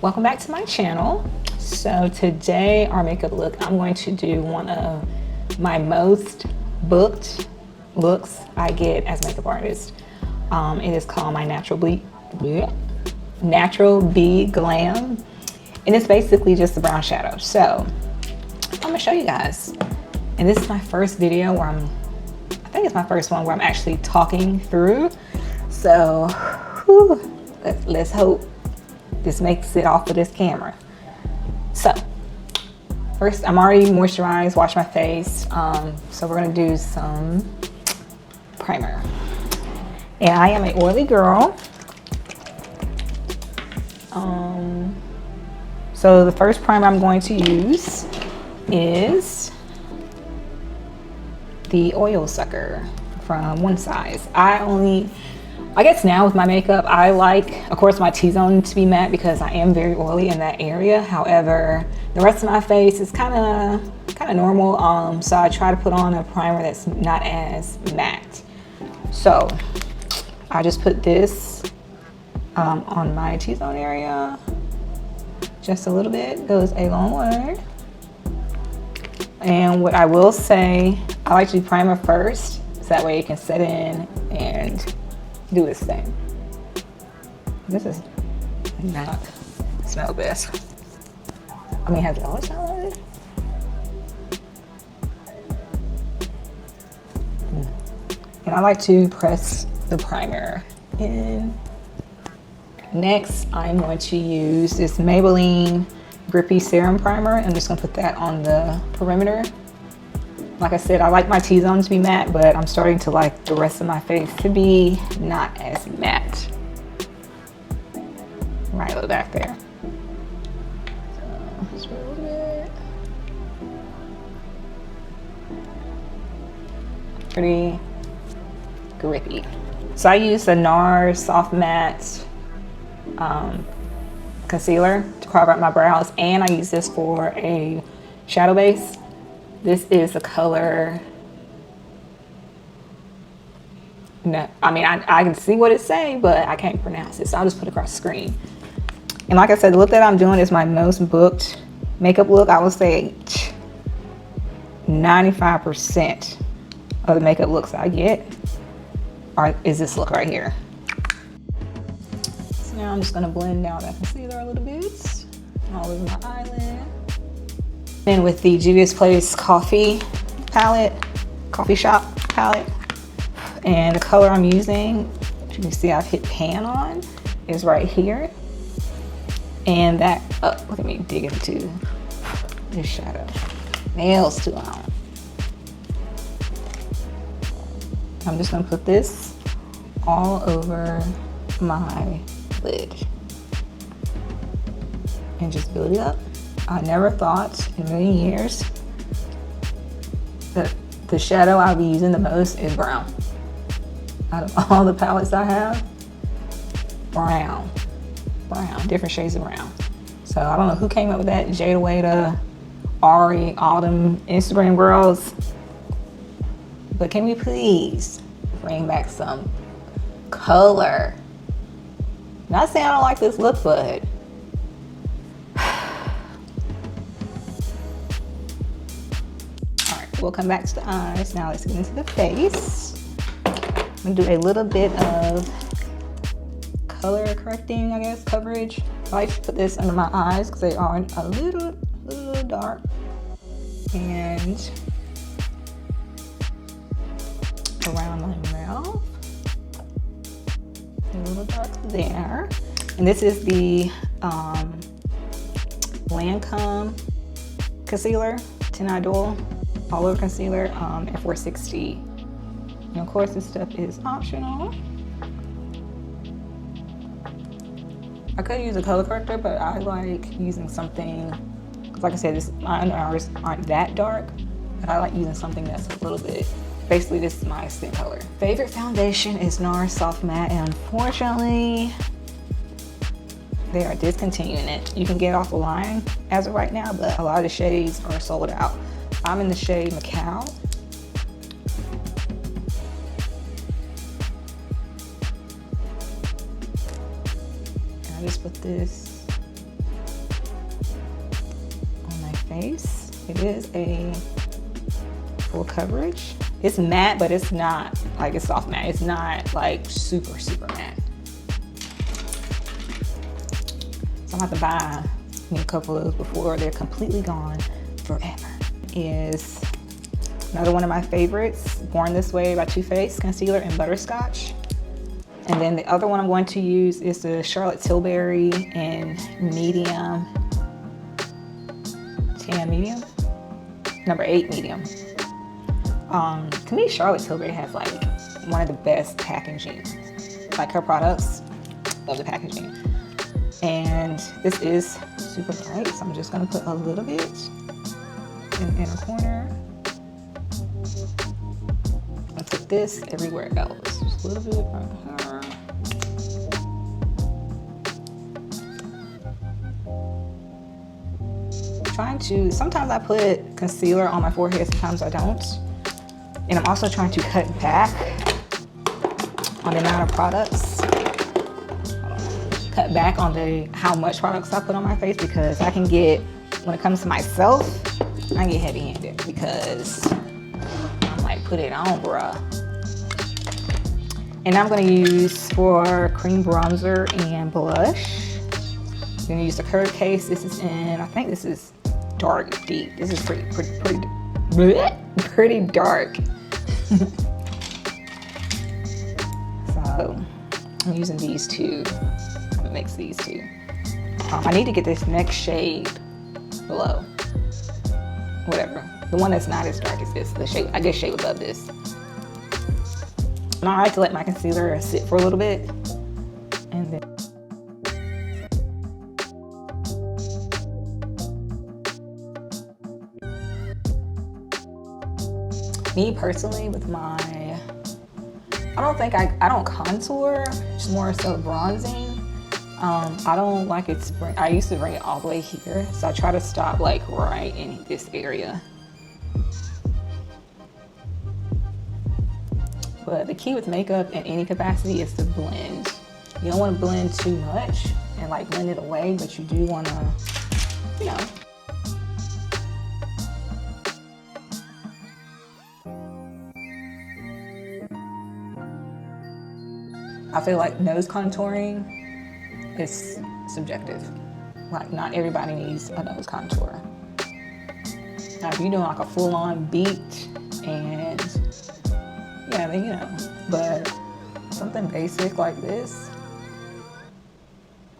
Welcome back to my channel. So today our makeup look, I'm going to do one of my most booked looks I get as a makeup artist. It is called my Natural B Glam, and it's basically just a brown shadow. So I'm gonna show you guys, and this is my first video where I think it's my first one where I'm actually talking through. So let's hope this makes it off of this camera. So first, I'm already moisturized, washed my face. So we're gonna do some primer. And I am an oily girl. So the first primer I'm going to use is the Oil Sucker from One Size. I guess now with my makeup, I like, of course, my T-zone to be matte because I am very oily in that area. However, the rest of my face is kind of normal. So I try to put on a primer that's not as matte. So I just put this on my T-zone area. Just a little bit goes a long way. And what I will say, I like to do primer first, so that way it can set in and do its thing. This is not smell best. I mean, has it always smelled like this? And I like to press the primer in. Next, I'm going to use this Maybelline Grippy Serum Primer. I'm just gonna put that on the perimeter. Like I said, I like my T-zone to be matte, but I'm starting to like the rest of my face to be not as matte. Right over back there. So, just a little bit. Pretty grippy. So I use the NARS Soft Matte concealer to carve out my brows, and I use this for a shadow base. This is the color, no, I mean, I can see what it's saying, but I can't pronounce it, so I'll just put it across the screen. And like I said, the look that I'm doing is my most booked makeup look. I would say 95% of the makeup looks I get is this look right here. So now I'm just gonna blend out that concealer a little bit, all over my eyelid. And with the Juvia's Place coffee shop palette, and the color I'm using, as you can see I've hit pan on, is right here. And that, oh, look at me digging into this shadow. Nails too long. I'm just gonna put this all over my lid and just build it up. I never thought in a million years that the shadow I'll be using the most is brown. Out of all the palettes I have, brown, different shades of brown. So I don't know who came up with that, Jada Wada, Ari, all them Instagram girls, but can we please bring back some color? Not saying I don't like this look, but we'll come back to the eyes. Now let's get into the face. I'm gonna do a little bit of color correcting, I guess, coverage. I like to put this under my eyes because they are a little dark. And around my mouth. A little dark there. And this is the Lancome concealer, 10 Eye Dual all over concealer, F460. And of course this stuff is optional. I could use a color corrector, but I like using something, like I said, my under eyes aren't that dark, but I like using something that's a little bit, basically this is my skin color. Favorite foundation is NARS Soft Matte, and unfortunately they are discontinuing it. You can get it off the line as of right now, but a lot of the shades are sold out. I'm in the shade Macau. And I just put this face. It is a full coverage. It's matte, but it's not like a soft matte. It's not like super, super matte. So I'm about to buy me a couple of those before they're completely gone forever. Is another one of my favorites, Born This Way by Too Faced concealer in Butterscotch. And then the other one I'm going to use is the Charlotte Tilbury in medium, tan medium, number 8 medium. To me, Charlotte Tilbury has like one of the best packaging. Like her products, love the packaging. And this is super bright, so I'm just gonna put a little bit in the inner corner. And put this everywhere else. Just a little bit right here. Sometimes I put concealer on my forehead, sometimes I don't. And I'm also trying to cut back on the amount of products. Cut back on how much products I put on my face, because I can get, when it comes to myself, I get heavy-handed because I'm like, put it on, bruh. And I'm gonna use for cream bronzer and blush. I'm gonna use the Curve Case. This is in, I think this is dark deep. This is pretty dark. So I'm using these two. I'm gonna mix these two. I need to get this next shade below. Whatever. The one that's not as dark as this. The shade, I guess shade above this. And I like to let my concealer sit for a little bit. And then me personally, with my, I don't contour, it's more so bronzing. I don't like it to bring, I used to bring it all the way here, so I try to stop like right in this area. But the key with makeup in any capacity is to blend. You don't want to blend too much and like blend it away, but you do want to, you know, I feel like nose contouring is subjective. Like, not everybody needs a nose contour. Now, if you're doing like a full-on beat and, yeah, then you know, but something basic like this,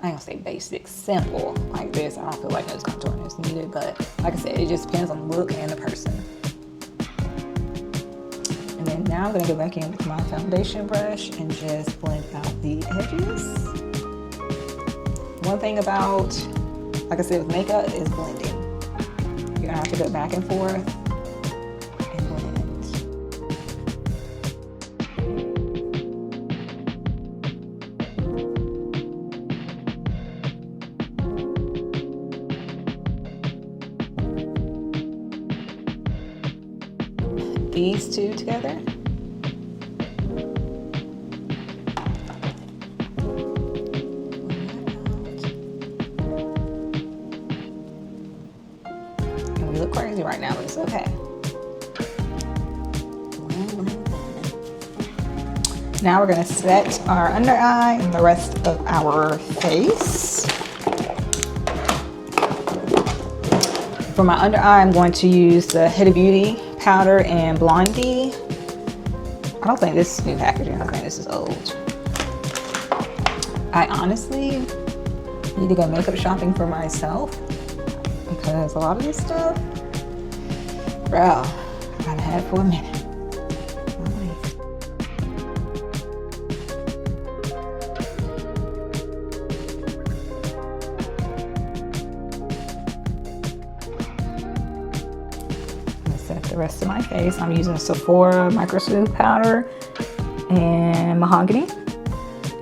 I ain't gonna say basic, simple like this, I don't feel like nose contouring is needed, but like I said, it just depends on the look and the person. And then now I'm gonna go back in with my foundation brush and just blend out the edges. One thing about, like I said, with makeup is blending. You're gonna have to go back and forth and blend. These two together. Crazy right now, but it's okay. Now we're gonna set our under eye and the rest of our face. For my under eye, I'm going to use the Huda Beauty powder and Blondie. I don't think this is new packaging, I think this is old. I honestly need to go makeup shopping for myself because a lot of this stuff, bro, I haven't had it for a minute. I'm gonna set the rest of my face. I'm using Sephora Micro Smooth Powder and Mahogany.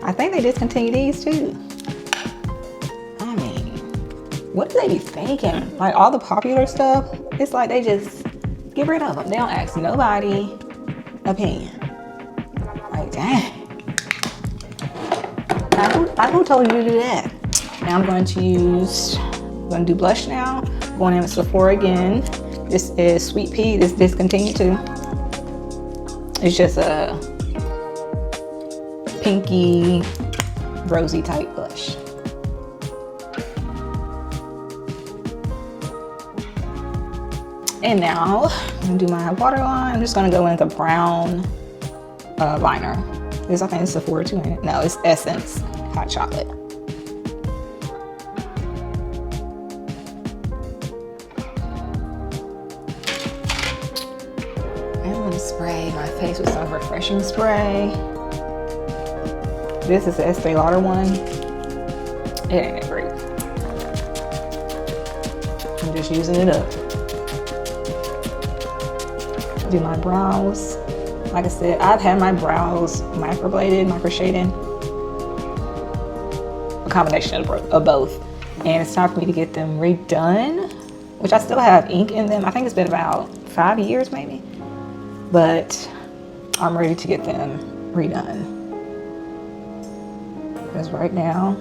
I think they discontinued these too. I mean, what do they be thinking? Like all the popular stuff, it's like they just get rid of them. They don't ask nobody opinion. Like, dang. Who told you to do that? Now I'm going to use I'm gonna do blush now. Going in with Sephora again. This is Sweet Pea. This discontinued too. It's just a pinky, rosy type blush. And now I'm gonna do my waterline. I'm just gonna go in with a brown liner. This, I think it's Sephora too, ain't it? No, it's Essence Hot Chocolate. I'm gonna spray my face with some refreshing spray. This is the Estee Lauder one. It ain't that great. I'm just using it up. Do my brows. Like I said, I've had my brows microbladed, micro-shading. A combination of both. And it's time for me to get them redone, which I still have ink in them. I think it's been about 5 years maybe. But I'm ready to get them redone. Because right now,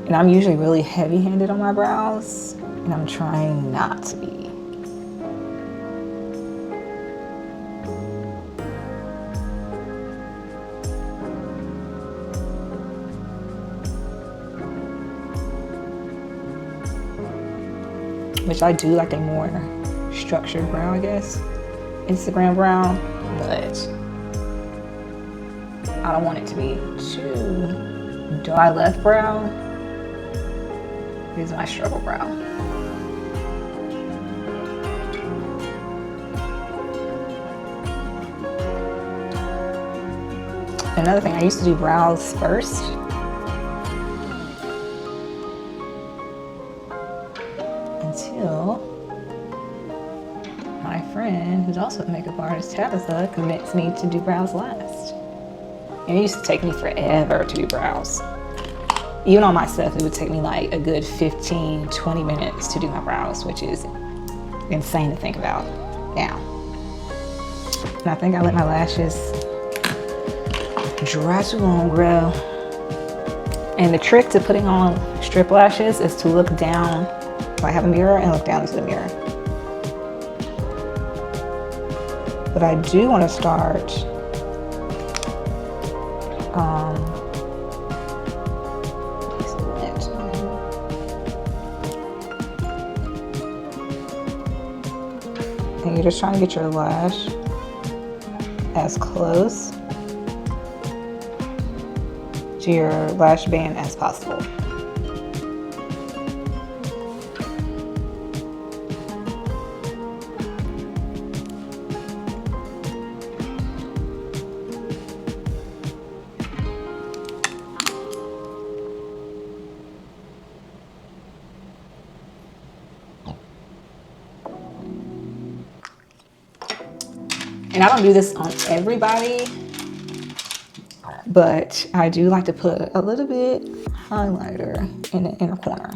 and I'm usually really heavy-handed on my brows, and I'm trying not to be. Which I do like a more structured brow, I guess. Instagram brow, but I don't want it to be too dry left brow. Here's my struggle brow. Another thing, I used to do brows first. Until my friend, who's also a makeup artist, Tabitha, convinced me to do brows last. And it used to take me forever to do brows. Even on myself, it would take me like a good 15, 20 minutes to do my brows, which is insane to think about now. And I think I let my lashes dry too long, bro. And the trick to putting on strip lashes is to look down. I have a mirror and look down into the mirror. But I do want to start and you're just trying to get your lash as close to your lash band as possible. And I don't do this on everybody, but I do like to put a little bit highlighter in the inner corner.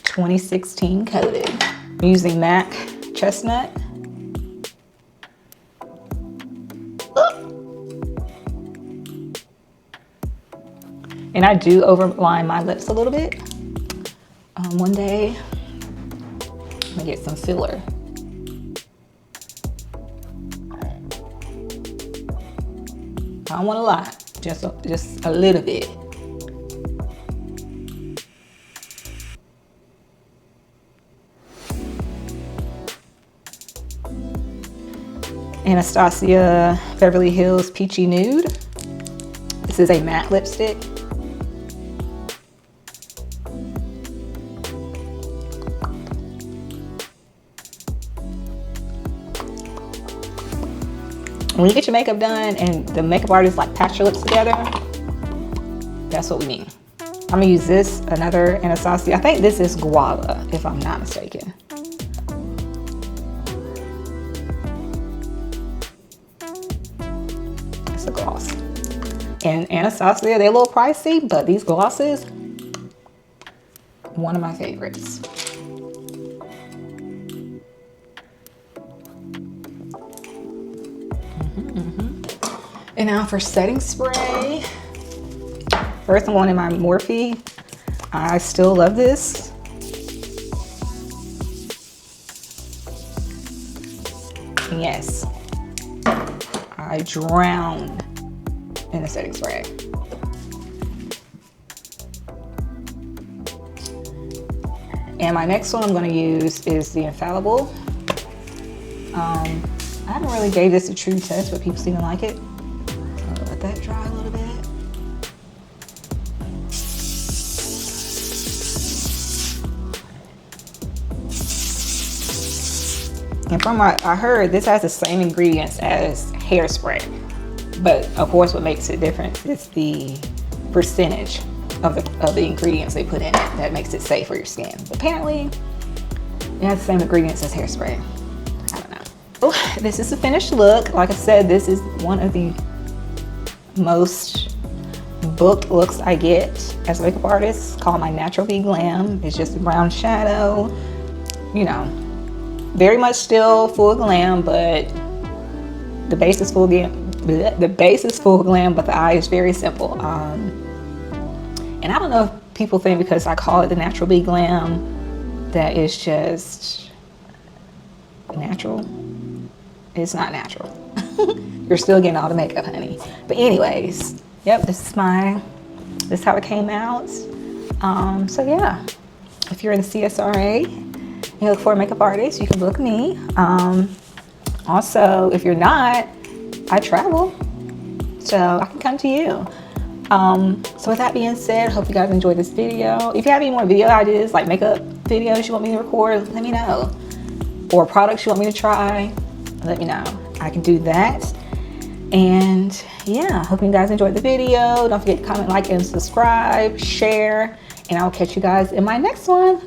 2016 coated. I'm using MAC Chestnut. And I do overline my lips a little bit. One day, I'm gonna get some filler. I don't want a lot, just a little bit. Anastasia Beverly Hills Peachy Nude. This is a matte lipstick. When you get your makeup done and the makeup artist like patch your lips together, that's what we need. I'm gonna use this, another Anastasia. I think this is Guava, if I'm not mistaken. It's a gloss. And Anastasia, they're a little pricey, but these glosses, one of my favorites. And now for setting spray, First, I'm going in my Morphe. I still love this. And yes, I drown in the setting spray. And my next one I'm going to use is the Infallible. I haven't really gave this a true test, but people seem to like it. So let that dry a little bit. And from what I heard, this has the same ingredients as hairspray. But of course, what makes it different is the percentage of the ingredients they put in it that makes it safe for your skin. But apparently, it has the same ingredients as hairspray. I don't know. Oh, this is the finished look. Like I said, this is one of the most booked looks I get as a makeup artist. It's called my Natural Be Glam. It's just a brown shadow. You know, very much still full glam, but the base is full glam. The base is full glam, but the eye is very simple. And I don't know if people think because I call it the Natural Be Glam that it's just natural. It's not natural. You're still getting all the makeup, honey. But anyways, yep, this is how it came out. So yeah, if you're in the CSRA, you look for a makeup artist, you can book me. Also, if you're not, I travel, so I can come to you. So with that being said, hope you guys enjoyed this video. If you have any more video ideas, like makeup videos you want me to record, let me know. Or products you want me to try, let me know. I can do that. And yeah, hope you guys enjoyed the video. Don't forget to comment, like, and subscribe, share, and I'll catch you guys in my next one.